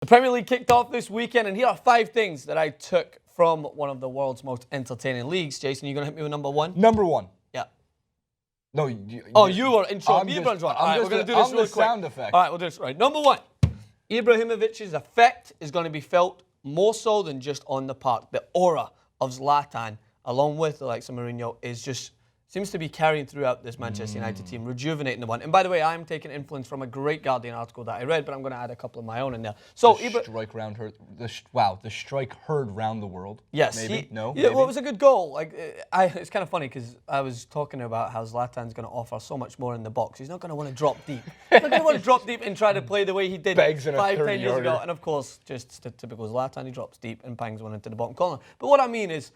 The Premier League kicked off this weekend, and here are 5 things that I took from one of the world's most entertaining leagues. Jason, you going to hit me with number 1? Number 1. Yeah. No, you were intro. Me runs one. All right, we're going to do this really quick. Sound effect. All right, we'll do this right. Number 1. Ibrahimovic's effect is going to be felt more so than just on the park. The aura of Zlatan, along with the likes of Mourinho, is just seems to be carrying throughout this Manchester United team, rejuvenating the one. And by the way, I'm taking influence from a great Guardian article that I read, but I'm going to add a couple of my own in there. So the strike heard round the world. Yes, maybe. Yeah, maybe. Well, it was a good goal. Like, it's kind of funny because I was talking about how Zlatan's going to offer so much more in the box. He's not going to want to drop deep. He's not going to want to drop deep and try to play the way he did 5-10 years ago. And of course, just typical Zlatan, he drops deep and bangs one into the bottom corner. But what I mean is,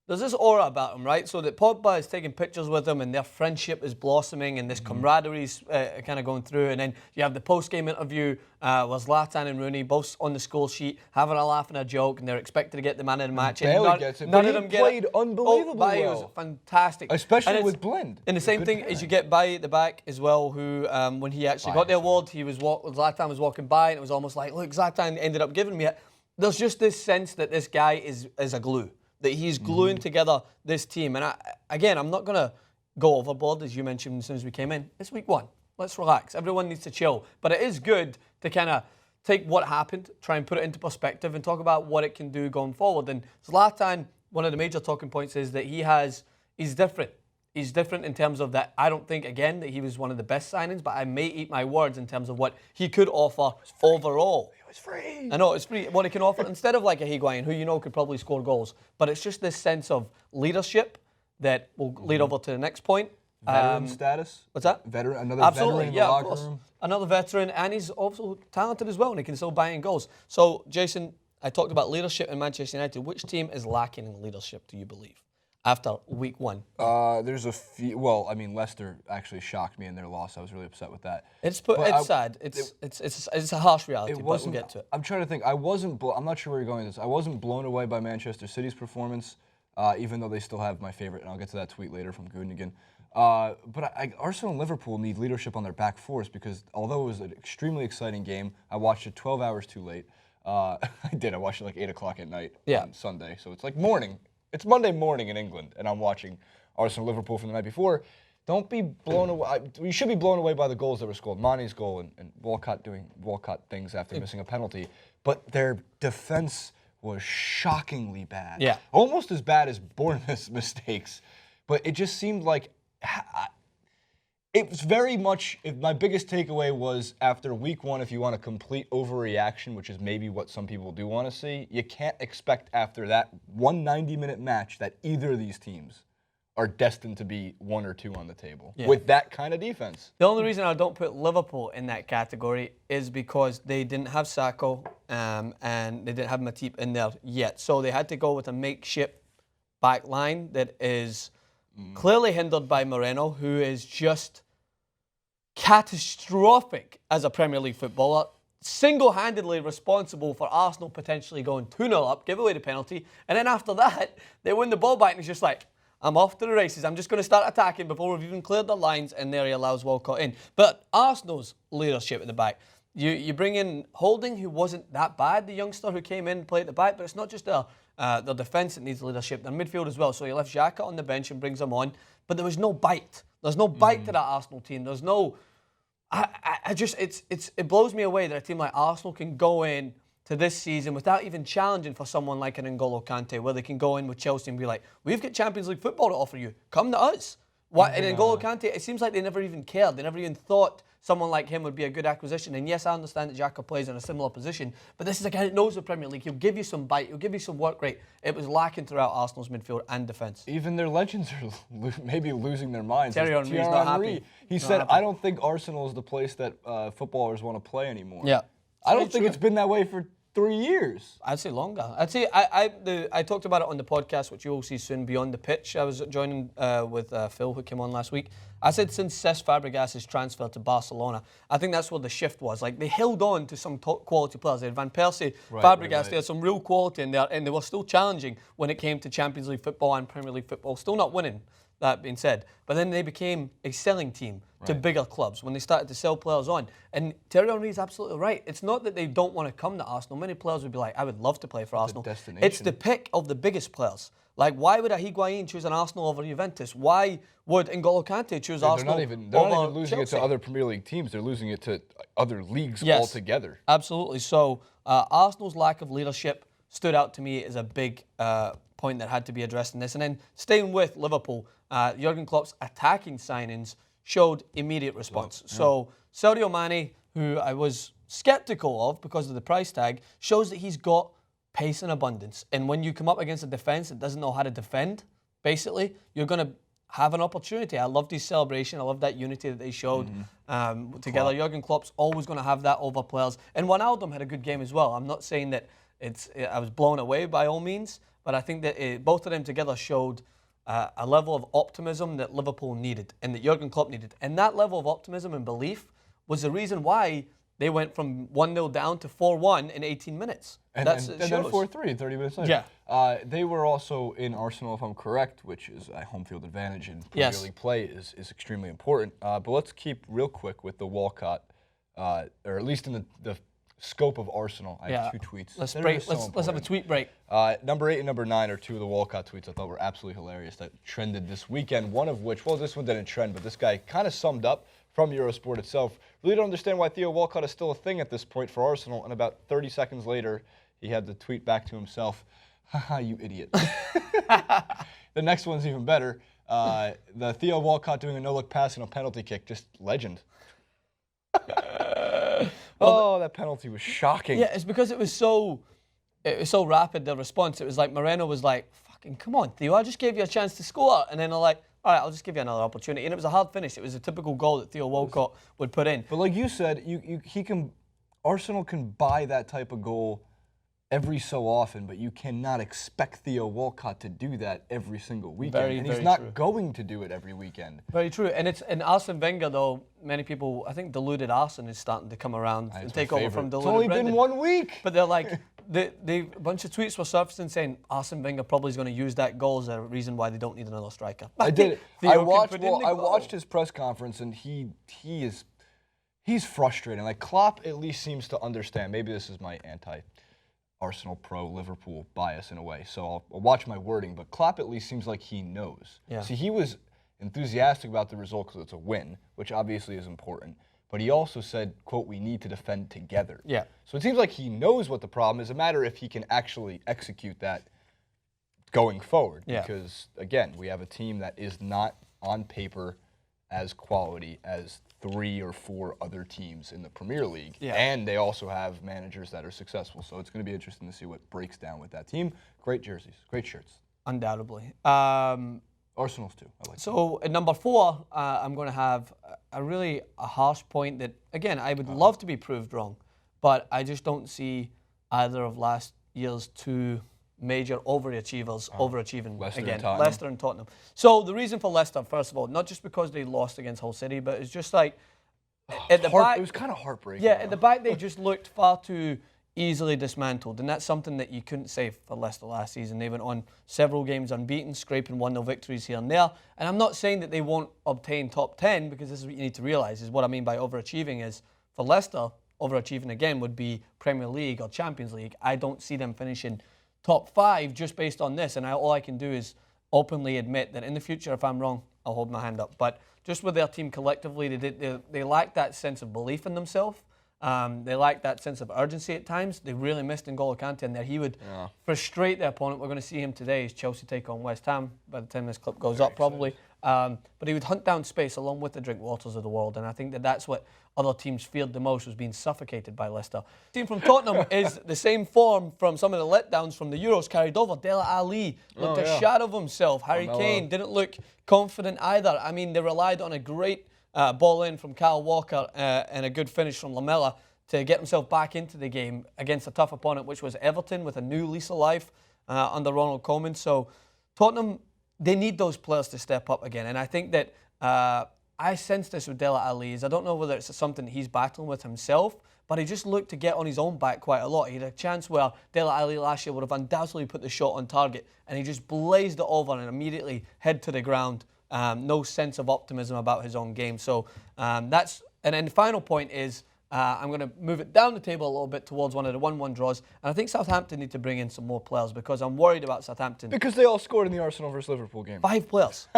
there's this aura about him, right? So that Pogba is taking pictures with him and their friendship is blossoming and this camaraderie is kind of going through. And then you have the post-game interview with Zlatan and Rooney, both on the score sheet, having a laugh and a joke, and they're expected to get the man of the match. Bailey gets it, none but of them he get played it. unbelievably well. Bailly was fantastic. Especially with Blend. And the same thing is you get Bailly at the back as well, who, when he actually got the award, Zlatan was walking by and it was almost like, look, Zlatan ended up giving me it. There's just this sense that this guy is a glue. That he's gluing together this team. And I'm not going to go overboard, as you mentioned as soon as we came in. It's week 1. Let's relax. Everyone needs to chill. But it is good to kind of take what happened, try and put it into perspective, and talk about what it can do going forward. And Zlatan, one of the major talking points is that he's different. He's different in terms of that. I don't think, again, that he was one of the best signings, but I may eat my words in terms of what he could offer overall. It's free. I know, it's free. What he can offer, instead of like a Higuain, who you know could probably score goals, but it's just this sense of leadership that will lead over to the next point. Veteran status. What's that? Another veteran in the locker room. Another veteran, and he's also talented as well, and he can still bang in goals. So, Jason, I talked about leadership in Manchester United. Which team is lacking in leadership, do you believe, after week 1? There's a few. Well, I mean, Leicester actually shocked me in their loss. I was really upset with that. It's sad. It's a harsh reality, but we'll get to it. I'm trying to think. I'm not sure where you're going with this. I wasn't blown away by Manchester City's performance, even though they still have my favorite, and I'll get to that tweet later from Gundogan. But Arsenal and Liverpool need leadership on their back fours because although it was an extremely exciting game, I watched it 12 hours too late. I watched it like 8 o'clock at night on Sunday, so it's like morning. It's Monday morning in England, and I'm watching Arsenal and Liverpool from the night before. Don't be blown away. You should be blown away by the goals that were scored. Mane's goal and Walcott doing Walcott things after missing a penalty. But their defense was shockingly bad. Yeah. Almost as bad as Bournemouth's mistakes. But it just seemed like... It was very much, my biggest takeaway was after week 1, if you want a complete overreaction, which is maybe what some people do want to see, you can't expect after that 190-minute match that either of these teams are destined to be 1 or 2 on the table with that kind of defense. The only reason I don't put Liverpool in that category is because they didn't have Sakho and they didn't have Matip in there yet. So they had to go with a makeshift back line that is... clearly hindered by Moreno, who is just catastrophic as a Premier League footballer. Single-handedly responsible for Arsenal potentially going 2-0 up, give away the penalty, and then after that, they win the ball back, and he's just like, I'm off to the races. I'm just going to start attacking before we've even cleared the lines, and there he allows Walcott in. But Arsenal's leadership at the back. You bring in Holding, who wasn't that bad, the youngster who came in and played at the back, but it's not just their defence that needs leadership, their midfield as well. So he left Xhaka on the bench and brings him on, but there was no bite. There's no bite to that Arsenal team. There's no... it blows me away that a team like Arsenal can go in to this season without even challenging for someone like an N'Golo Kante, where they can go in with Chelsea and be like, we've got Champions League football to offer you. Come to us. And N'Golo Kante, it seems like they never even cared. They never even thought someone like him would be a good acquisition. And yes, I understand that Xhaka plays in a similar position, but this is a guy that knows the Premier League. He'll give you some bite. He'll give you some work rate. It was lacking throughout Arsenal's midfield and defence. Even their legends are maybe losing their minds. Thierry Henry's not happy. He said, I don't think Arsenal is the place that footballers want to play anymore. Yeah. I don't think it's been that way for 3 years. I'd say longer. I'd say I talked about it on the podcast, which you will see soon, Beyond the Pitch. I was joining with Phil, who came on last week. I said since Cesc Fabregas' transfer to Barcelona, I think that's where the shift was. Like, they held on to some top quality players. They had Van Persie, Fabregas, they had some real quality in there, and they were still challenging when it came to Champions League football and Premier League football. Still not winning. that being said. But then they became a selling team to bigger clubs when they started to sell players on. And Thierry Henry is absolutely right. It's not that they don't want to come to Arsenal. Many players would be like, I would love to play for Arsenal. It's the pick of the biggest players. Like, why would a Higuain choose an Arsenal over Juventus? Why would N'Golo Kante choose Arsenal they're not even losing Chelsea? it to other Premier League teams. They're losing it to other leagues altogether. Absolutely. So Arsenal's lack of leadership stood out to me as a big point that had to be addressed in this. And then staying with Liverpool, Jurgen Klopp's attacking signings showed immediate response. So Sadio Mane, who I was skeptical of because of the price tag, shows that he's got pace in abundance. And when you come up against a defence that doesn't know how to defend, basically, you're going to have an opportunity. I loved his celebration. I love that unity that they showed together. Jurgen Klopp's always going to have that over players. And Wijnaldum had a good game as well. I'm not saying that I was blown away by all means, but I think that both of them together showed a level of optimism that Liverpool needed and that Jurgen Klopp needed. And that level of optimism and belief was the reason why they went from 1-0 down to 4-1 in 18 minutes. And then 4-3 30 minutes later. Yeah. They were also in Arsenal, if I'm correct, which is a home field advantage in Premier League play is extremely important. But let's keep real quick with the Walcott, or at least in the scope of Arsenal. I have 2 tweets. Let's have a tweet break. Number 8 and number 9 are 2 of the Walcott tweets I thought were absolutely hilarious that trended this weekend. One of which, well, this one didn't trend, but this guy kind of summed up from Eurosport itself. Really don't understand why Theo Walcott is still a thing at this point for Arsenal. And about 30 seconds later, he had the tweet back to himself, haha, you idiot. The next one's even better. The Theo Walcott doing a no-look pass and a penalty kick, just legend. That penalty was shocking. Yeah, it's because it was so rapid, the response. It was like Moreno was like, fucking come on, Theo, I just gave you a chance to score. And then they're like, all right, I'll just give you another opportunity. And it was a hard finish. It was a typical goal that Theo Walcott would put in. But like you said, Arsenal can buy that type of goal every so often, but you cannot expect Theo Walcott to do that every single weekend. And he's not going to do it every weekend. Very true. And Arsene Wenger, though, many people, I think deluded Arsene is starting to come around and take over from deluded It's only Brendan. been 1 week. But they're like, a bunch of tweets were surfacing saying Arsene Wenger probably is going to use that goal as a reason why they don't need another striker. I did it. I watched his press conference, and he's frustrating. Like, Klopp at least seems to understand. Maybe this is my Arsenal pro-Liverpool bias in a way, so I'll watch my wording, but Klopp at least seems like he knows. Yeah. See, he was enthusiastic about the result because it's a win, which obviously is important, but he also said, quote, we need to defend together. Yeah. So it seems like he knows what the problem is. A matter if he can actually execute that going forward, because, again, we have a team that is not on paper as quality as 3 or 4 other teams in the Premier League. Yeah. And they also have managers that are successful. So it's going to be interesting to see what breaks down with that team. Great jerseys, great shirts. Undoubtedly. Arsenal's too. I like so at number 4, I'm going to have a harsh point that, again, I would love to be proved wrong, but I just don't see either of last year's 2 major overachievers overachieving again. Leicester and Tottenham. So the reason for Leicester, first of all, not just because they lost against Hull City, but it's just like at the back. It was kind of heartbreaking. Yeah, at the back they just looked far too easily dismantled, and that's something that you couldn't say for Leicester last season. They went on several games unbeaten, scraping 1-0 victories here and there. And I'm not saying that they won't obtain top 10, because this is what you need to realise, is what I mean by overachieving is, for Leicester, overachieving again would be Premier League or Champions League. I don't see them finishing top 5 just based on this, and all I can do is openly admit that in the future, if I'm wrong, I'll hold my hand up. But just with their team collectively, they lack that sense of belief in themselves. They lack that sense of urgency at times. They really missed N'Golo Kante in there. He would frustrate their opponent. We're going to see him today as Chelsea take on West Ham by the time this clip goes up, probably. But he would hunt down space along with the Drinkwaters of the world, and I think that that's what other teams feared the most, was being suffocated by Leicester. The team from Tottenham is the same form from some of the letdowns from the Euros carried over. Dele Alli looked a shadow of himself. Harry Kane didn't look confident either. I mean, they relied on a great ball in from Kyle Walker and a good finish from Lamela to get himself back into the game against a tough opponent, which was Everton, with a new lease of life under Ronald Koeman. So Tottenham, they need those players to step up again. And I think that I sense this with Dele Alli. I don't know whether it's something he's battling with himself, but he just looked to get on his own back quite a lot. He had a chance where Dele Alli last year would have undoubtedly put the shot on target, and he just blazed it over and immediately head to the ground no sense of optimism about his own game. So that's, and then the final point is, I'm going to move it down the table a little bit towards one of the 1-1 draws. And I think Southampton need to bring in some more players because I'm worried about Southampton. Because they all scored in the Arsenal versus Liverpool game. 5 players.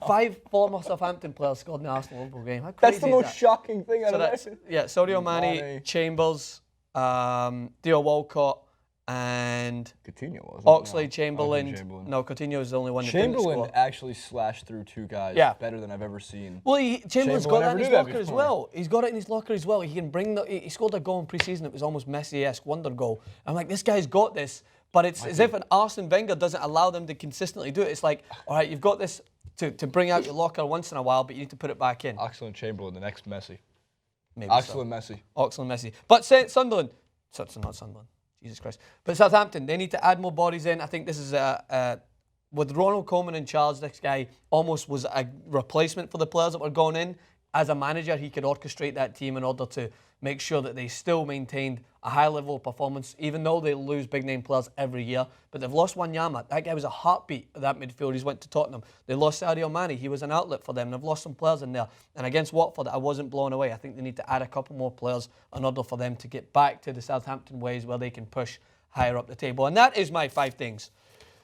5 former Southampton players scored in the Arsenal Liverpool game. How crazy That's the most shocking thing out of that. Yeah, Sadio Mane, Chambers, Theo Walcott, and Coutinho wasn't. Oxlade-Chamberlain. No, Coutinho is the only one that didn't score. Chamberlain actually slashed through 2 guys better than I've ever seen. Well, Chamberlain's got that in his locker as well. He's got it in his locker as well. He can bring he scored a goal in pre-season. It was almost Messi-esque wonder goal. I'm like, this guy's got this, but it's as if an Arsene Wenger doesn't allow them to consistently do it. It's like, all right, you've got this to bring out your locker once in a while, but you need to put it back in. Oxlade and Chamberlain, the next Messi. Maybe Oxlade and Messi. Oxlade and Messi. But Sunderland, not Sunderland. Jesus Christ. But Southampton, they need to add more bodies in. I think this is with Ronald Koeman in charge, this guy almost was a replacement for the players that were going in. As a manager, he could orchestrate that team in order to make sure that they still maintained a high level of performance, even though they lose big name players every year. But they've lost Wanyama. That guy was a heartbeat of that midfield. He's went to Tottenham. They lost Sadio Mane. He was an outlet for them. They've lost some players in there. And against Watford, I wasn't blown away. I think they need to add a couple more players in order for them to get back to the Southampton ways where they can push higher up the table. And that is my 5 things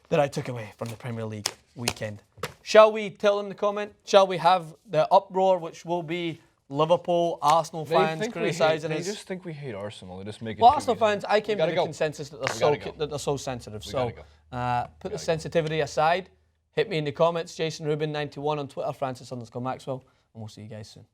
that I took away from the Premier League weekend. Shall we tell them the comment? Shall we have the uproar, which will be Liverpool, Arsenal fans criticising us? They just think we hate Arsenal. They just make it. Well, Arsenal fans, I came to the consensus that they're so sensitive. So put the sensitivity aside. Hit me in the comments. Jason Rubin 91 on Twitter, Francis_Maxwell, and we'll see you guys soon.